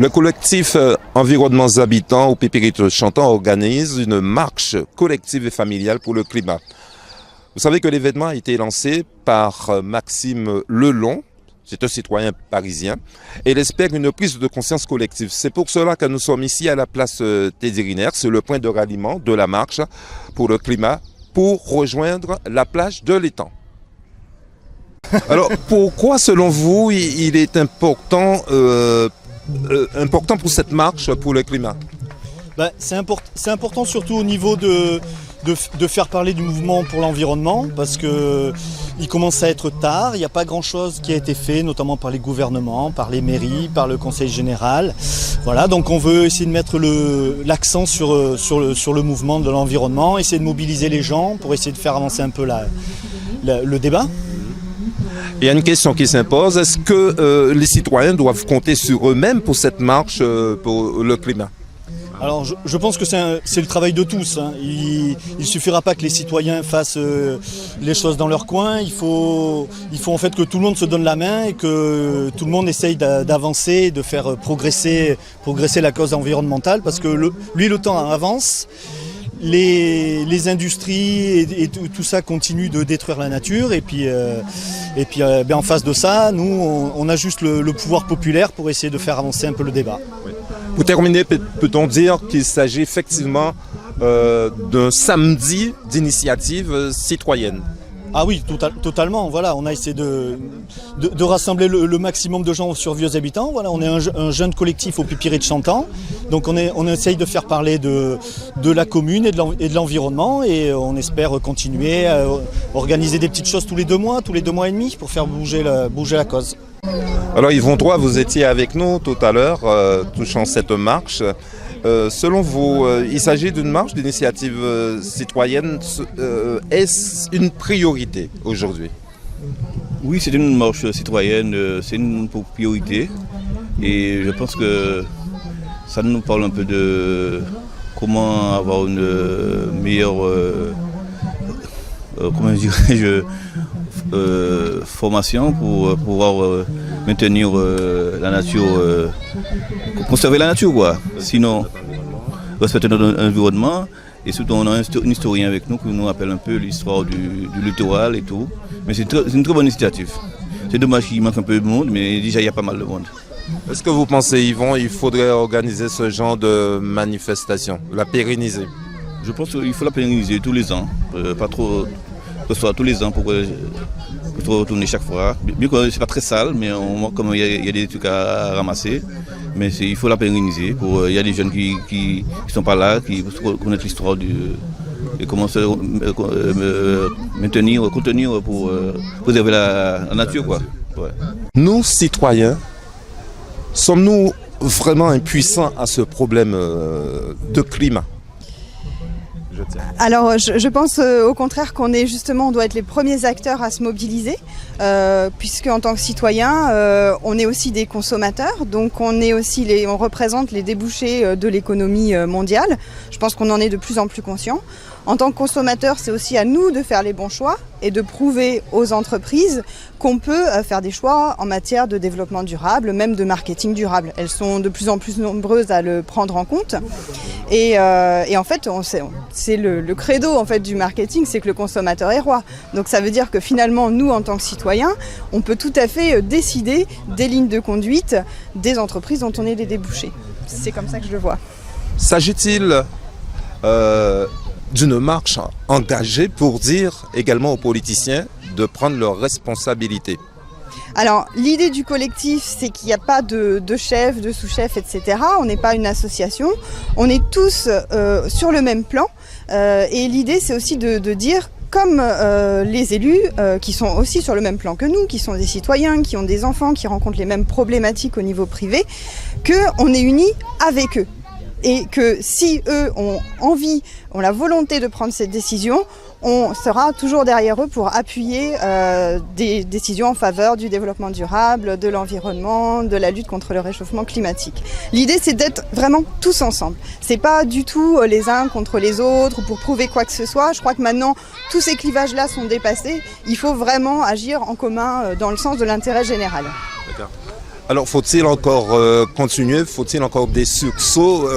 Le collectif Environnements Habitants au Pépérite Chantant organise une marche collective et familiale pour le climat. Vous savez que l'événement a été lancé par Maxime Lelon, c'est un citoyen parisien, et il espère une prise de conscience collective. C'est pour cela que nous sommes ici à la place Thédiriner, c'est le point de ralliement de la marche pour le climat, pour rejoindre la plage de l'étang. Alors, pourquoi, selon vous, il est important pour cette marche pour le climat? C'est important surtout au niveau de faire parler du mouvement pour l'environnement, parce qu'il commence à être tard, il n'y a pas grand chose qui a été fait, notamment par les gouvernements, par les mairies, par le conseil général. Voilà, donc on veut essayer de mettre l'accent sur le mouvement de l'environnement, essayer de mobiliser les gens pour essayer de faire avancer un peu le débat. Il y a une question qui s'impose, est-ce que les citoyens doivent compter sur eux-mêmes pour cette marche pour le climat? Alors je pense que c'est le travail de tous, hein. Il ne suffira pas que les citoyens fassent les choses dans leur coin, il faut en fait que tout le monde se donne la main et que tout le monde essaye d'avancer, de faire progresser la cause environnementale, parce que le temps avance. Les industries et tout ça continue de détruire la nature et puis en face de ça, nous on a juste le pouvoir populaire pour essayer de faire avancer un peu le débat. Oui. Pour terminer, peut-on dire qu'il s'agit effectivement d'un samedi d'initiative citoyenne? Ah oui, totalement. Voilà, on a essayé de rassembler le maximum de gens sur Vieux Habitants. Voilà, on est un jeune collectif au Pépérite Chantant. Donc on essaye de faire parler de la commune et de l'environnement, et on espère continuer à organiser des petites choses tous les 2 mois et demi pour faire bouger la cause. Alors Yvon Droit, vous étiez avec nous tout à l'heure touchant cette marche. Selon vous, il s'agit d'une marche d'initiative citoyenne. Est-ce une priorité aujourd'hui? Oui, c'est une marche citoyenne, c'est une priorité. Et je pense que ça nous parle un peu de comment avoir une meilleure formation pour pouvoir maintenir la nature, conserver la nature, quoi. Sinon, respecter notre environnement. Et surtout, on a un historien avec nous qui nous rappelle un peu l'histoire du littoral et tout. Mais c'est une très bonne initiative. C'est dommage qu'il manque un peu de monde, mais déjà il y a pas mal de monde. Est-ce que vous pensez, Yvon, il faudrait organiser ce genre de manifestation, la pérenniser? Je pense qu'il faut la pérenniser tous les ans, pas trop, que ce soit tous les ans pour retourner chaque fois. Bien que c'est pas très sale, mais comme il y a des trucs à ramasser, mais il faut la pérenniser. Il y a des jeunes qui sont pas là, qui connaissent l'histoire et comment se contenir pour préserver la nature, quoi. Ouais. Nous, citoyens, sommes-nous vraiment impuissants à ce problème de climat? Alors je pense au contraire qu'on doit être les premiers acteurs à se mobiliser, puisque en tant que citoyen, on est aussi des consommateurs, donc on représente les débouchés de l'économie mondiale. Je pense qu'on en est de plus en plus conscient. En tant que consommateur, c'est aussi à nous de faire les bons choix et de prouver aux entreprises qu'on peut faire des choix en matière de développement durable, même de marketing durable. Elles sont de plus en plus nombreuses à le prendre en compte. Et en fait, c'est le credo en fait, du marketing, c'est que le consommateur est roi. Donc ça veut dire que finalement, nous, en tant que citoyens, on peut tout à fait décider des lignes de conduite des entreprises dont on est les débouchés. C'est comme ça que je le vois. S'agit-il d'une marche engagée pour dire également aux politiciens de prendre leurs responsabilités? Alors l'idée du collectif, c'est qu'il n'y a pas de chef, de sous-chef, etc. On n'est pas une association, on est tous sur le même plan, et l'idée c'est aussi de dire comme les élus qui sont aussi sur le même plan que nous, qui sont des citoyens, qui ont des enfants, qui rencontrent les mêmes problématiques au niveau privé, qu'on est unis avec eux. Et que si eux ont la volonté de prendre cette décision, on sera toujours derrière eux pour appuyer des décisions en faveur du développement durable, de l'environnement, de la lutte contre le réchauffement climatique. L'idée, c'est d'être vraiment tous ensemble. C'est pas du tout les uns contre les autres pour prouver quoi que ce soit. Je crois que maintenant, tous ces clivages-là sont dépassés. Il faut vraiment agir en commun dans le sens de l'intérêt général. D'accord. Alors faut-il encore continuer, faut-il encore des sursauts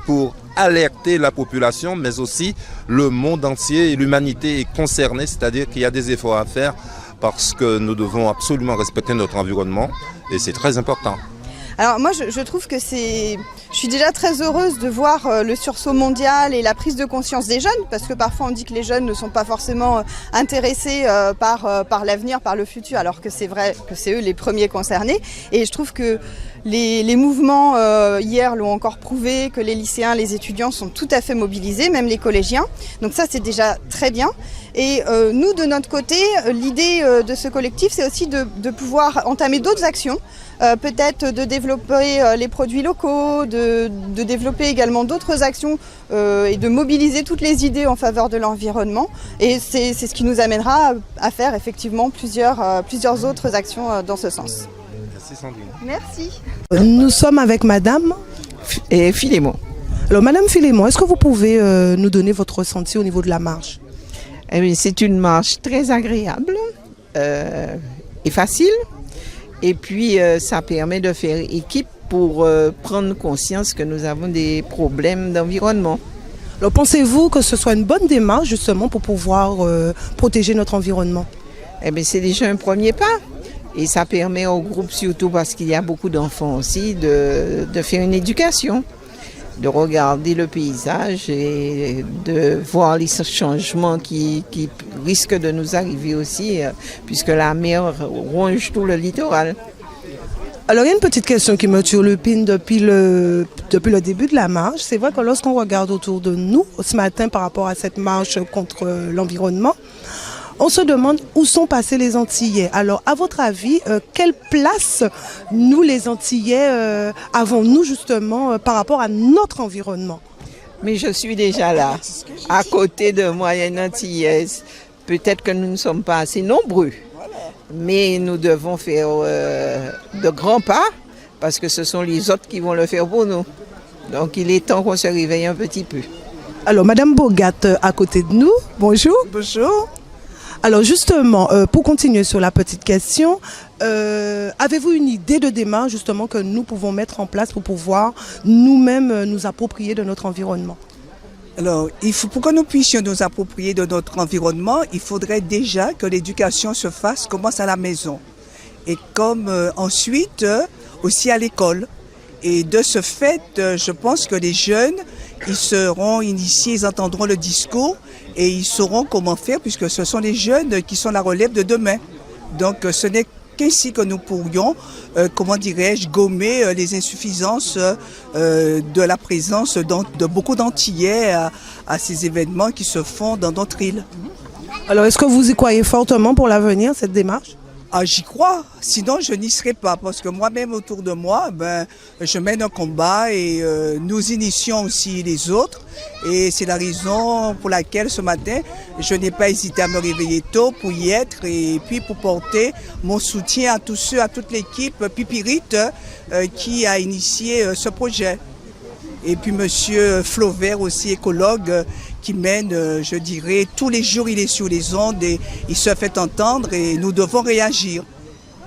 pour alerter la population, mais aussi le monde entier et l'humanité est concernée, c'est-à-dire qu'il y a des efforts à faire parce que nous devons absolument respecter notre environnement et c'est très important. Alors moi je trouve que je suis déjà très heureuse de voir le sursaut mondial et la prise de conscience des jeunes, parce que parfois on dit que les jeunes ne sont pas forcément intéressés par l'avenir, par le futur, alors que c'est vrai que c'est eux les premiers concernés. Et je trouve que les mouvements hier l'ont encore prouvé, que les lycéens, les étudiants sont tout à fait mobilisés, même les collégiens. Donc ça c'est déjà très bien. Et nous de notre côté, l'idée de ce collectif c'est aussi de pouvoir entamer d'autres actions. Peut-être de développer les produits locaux, de développer également d'autres actions et de mobiliser toutes les idées en faveur de l'environnement. Et c'est ce qui nous amènera à faire effectivement plusieurs autres actions dans ce sens. Merci Sandrine. Merci. Nous sommes avec Madame Philémon. Alors Madame Philémon, est-ce que vous pouvez nous donner votre ressenti au niveau de la marche? Eh bien, c'est une marche très agréable et facile. Et puis, ça permet de faire équipe pour prendre conscience que nous avons des problèmes d'environnement. Alors, pensez-vous que ce soit une bonne démarche, justement, pour pouvoir protéger notre environnement? Eh bien, c'est déjà un premier pas. Et ça permet au groupe, surtout parce qu'il y a beaucoup d'enfants aussi, de faire une éducation, de regarder le paysage et de voir les changements qui risquent de nous arriver aussi, puisque la mer ronge tout le littoral. Alors il y a une petite question qui me turlupine depuis le début de la marche. C'est vrai que lorsqu'on regarde autour de nous, ce matin par rapport à cette marche contre l'environnement, on se demande où sont passés les Antillais. Alors, à votre avis, quelle place nous, les Antillais, avons-nous justement par rapport à notre environnement? Mais je suis déjà là. À côté de moi, il y a une Antillaise. Peut-être que nous ne sommes pas assez nombreux, mais nous devons faire de grands pas parce que ce sont les autres qui vont le faire pour nous. Donc, il est temps qu'on se réveille un petit peu. Alors, Madame Bogat, à côté de nous, bonjour. Bonjour. Alors justement, pour continuer sur la petite question, avez-vous une idée de démarche justement que nous pouvons mettre en place pour pouvoir nous-mêmes nous approprier de notre environnement? Alors, pour que nous puissions nous approprier de notre environnement, il faudrait déjà que l'éducation se fasse, commence à la maison. Et comme ensuite, aussi à l'école. Et de ce fait, je pense que les jeunes, ils seront initiés, ils entendront le discours et ils sauront comment faire puisque ce sont les jeunes qui sont la relève de demain. Donc ce n'est qu'ainsi que nous pourrions, gommer les insuffisances de la présence de beaucoup d'Antillais à ces événements qui se font dans notre île. Alors est-ce que vous y croyez fortement pour l'avenir, cette démarche? Ah, j'y crois, sinon je n'y serais pas parce que moi-même autour de moi, je mène un combat et nous initions aussi les autres et c'est la raison pour laquelle ce matin je n'ai pas hésité à me réveiller tôt pour y être et puis pour porter mon soutien à tous ceux, à toute l'équipe Pipirite qui a initié ce projet. Et puis monsieur Flauvert aussi écologue qui mène, je dirais, tous les jours il est sur les ondes et il se fait entendre et nous devons réagir.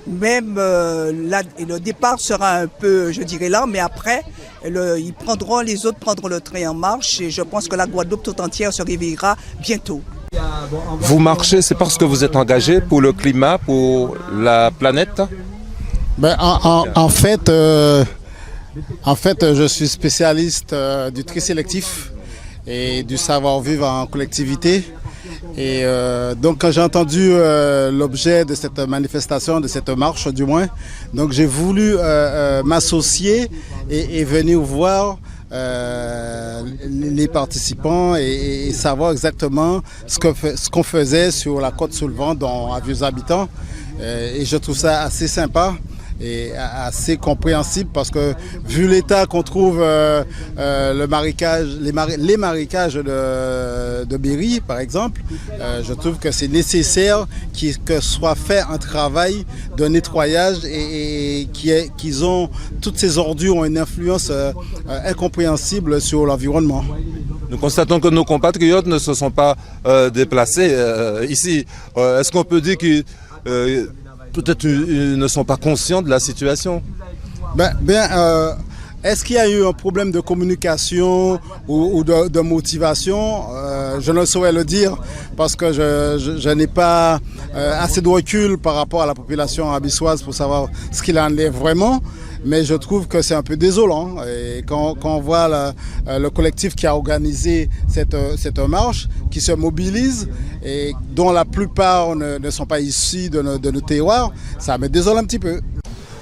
Même là, le départ sera un peu, je dirais, lent, mais après, les autres prendront le train en marche et je pense que la Guadeloupe tout entière se réveillera bientôt. Vous marchez, c'est parce que vous êtes engagé pour le climat, pour la planète? En fait, je suis spécialiste du tri sélectif et du savoir-vivre en collectivité. Et donc quand j'ai entendu l'objet de cette manifestation, de cette marche du moins, donc j'ai voulu m'associer et venir voir les participants et savoir exactement ce qu'on faisait sur la côte sous le vent à Vieux-Habitants. Et je trouve ça assez sympa et assez compréhensible parce que vu l'état qu'on trouve les marécages de Berry par exemple, je trouve que c'est nécessaire que soit fait un travail de nettoyage et qu'ils ont toutes ces ordures ont une influence incompréhensible sur l'environnement. Nous constatons que nos compatriotes ne se sont pas déplacés ici. Est-ce qu'on peut dire que peut-être ils ne sont pas conscients de la situation? Est-ce qu'il y a eu un problème de communication ou de motivation? Je ne saurais le dire parce que je n'ai pas assez de recul par rapport à la population abyssoise pour savoir ce qu'il en est vraiment. Mais je trouve que c'est un peu désolant. Et quand on voit le collectif qui a organisé cette marche, qui se mobilise et dont la plupart ne sont pas issus de nos terroirs, ça me désole un petit peu.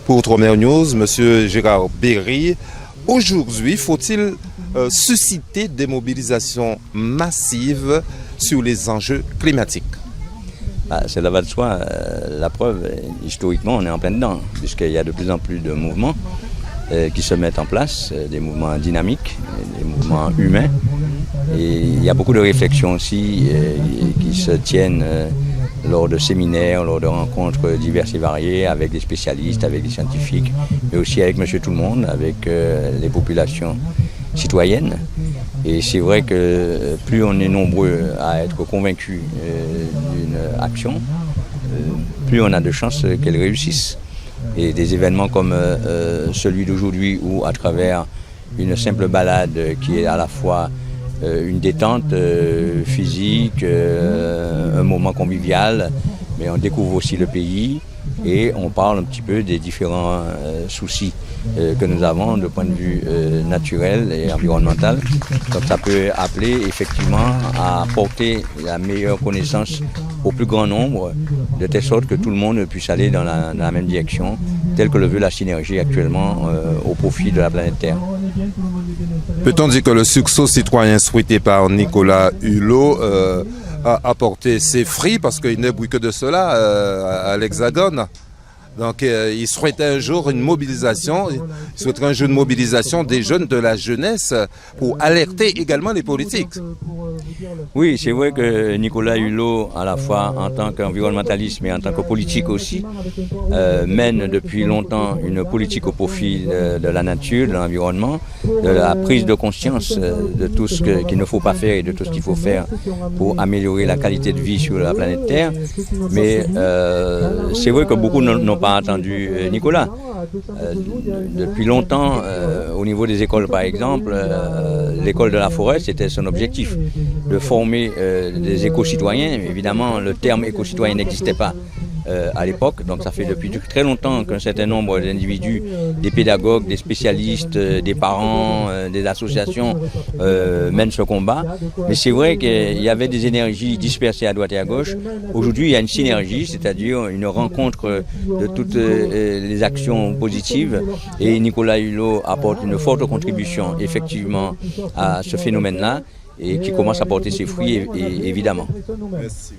Pour Outre-mer News, M. Gérard Berry, aujourd'hui, faut-il susciter des mobilisations massives sur les enjeux climatiques? Ça va de soi. La preuve, historiquement, on est en plein dedans, puisqu'il y a de plus en plus de mouvements qui se mettent en place, des mouvements dynamiques, des mouvements humains. Et il y a beaucoup de réflexions aussi qui se tiennent lors de séminaires, lors de rencontres diverses et variées avec des spécialistes, avec des scientifiques, mais aussi avec Monsieur Tout-le-Monde, avec les populations citoyennes. Et c'est vrai que plus on est nombreux à être convaincus d'une action, plus on a de chances qu'elle réussisse. Et des événements comme celui d'aujourd'hui, où à travers une simple balade qui est à la fois une détente physique, un moment convivial, mais on découvre aussi le pays et on parle un petit peu des différents soucis que nous avons de point de vue naturel et environnemental. Donc ça peut appeler effectivement à porter la meilleure connaissance au plus grand nombre, de telle sorte que tout le monde puisse aller dans la même direction, telle que le veut la synergie actuellement au profit de la planète Terre. Peut-on dire que le succès citoyen souhaité par Nicolas Hulot a apporté ses fruits, parce qu'il ne bruit que de cela à l'Hexagone? Donc il souhaitait un jour une mobilisation, il souhaiterait un jour une mobilisation des jeunes, de la jeunesse, pour alerter également les politiques. Oui, c'est vrai que Nicolas Hulot, à la fois en tant qu'environnementaliste, mais en tant que politique aussi, mène depuis longtemps une politique au profit de la nature, de l'environnement, de la prise de conscience de tout ce qu'il ne faut pas faire et de tout ce qu'il faut faire pour améliorer la qualité de vie sur la planète Terre. Mais c'est vrai que beaucoup n'ont pas entendu Nicolas. Depuis longtemps, au niveau des écoles par exemple, l'école de la forêt, c'était son objectif, de former des éco-citoyens. Évidemment, le terme éco-citoyen n'existait pas à l'époque, donc ça fait depuis très longtemps qu'un certain nombre d'individus, des pédagogues, des spécialistes, des parents, des associations mènent ce combat. Mais c'est vrai qu'il y avait des énergies dispersées à droite et à gauche. Aujourd'hui, il y a une synergie, c'est-à-dire une rencontre de toutes les actions positives, et Nicolas Hulot apporte une forte contribution effectivement à ce phénomène-là, et qui commence à porter ses fruits, évidemment. Merci.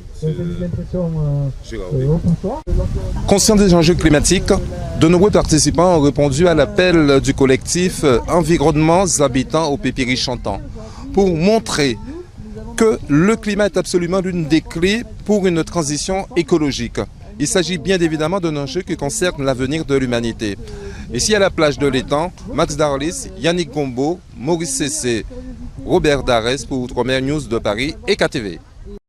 Conscient des enjeux climatiques, de nombreux participants ont répondu à l'appel du collectif Environnements Habitants au Pépiri Chantant pour montrer que le climat est absolument l'une des clés pour une transition écologique. Il s'agit bien évidemment d'un enjeu qui concerne l'avenir de l'humanité. Ici à la plage de l'Étang, Max Darlis, Yannick Gombo, Maurice Cessé, Robert Darès pour Outre-mer News de Paris et KTV.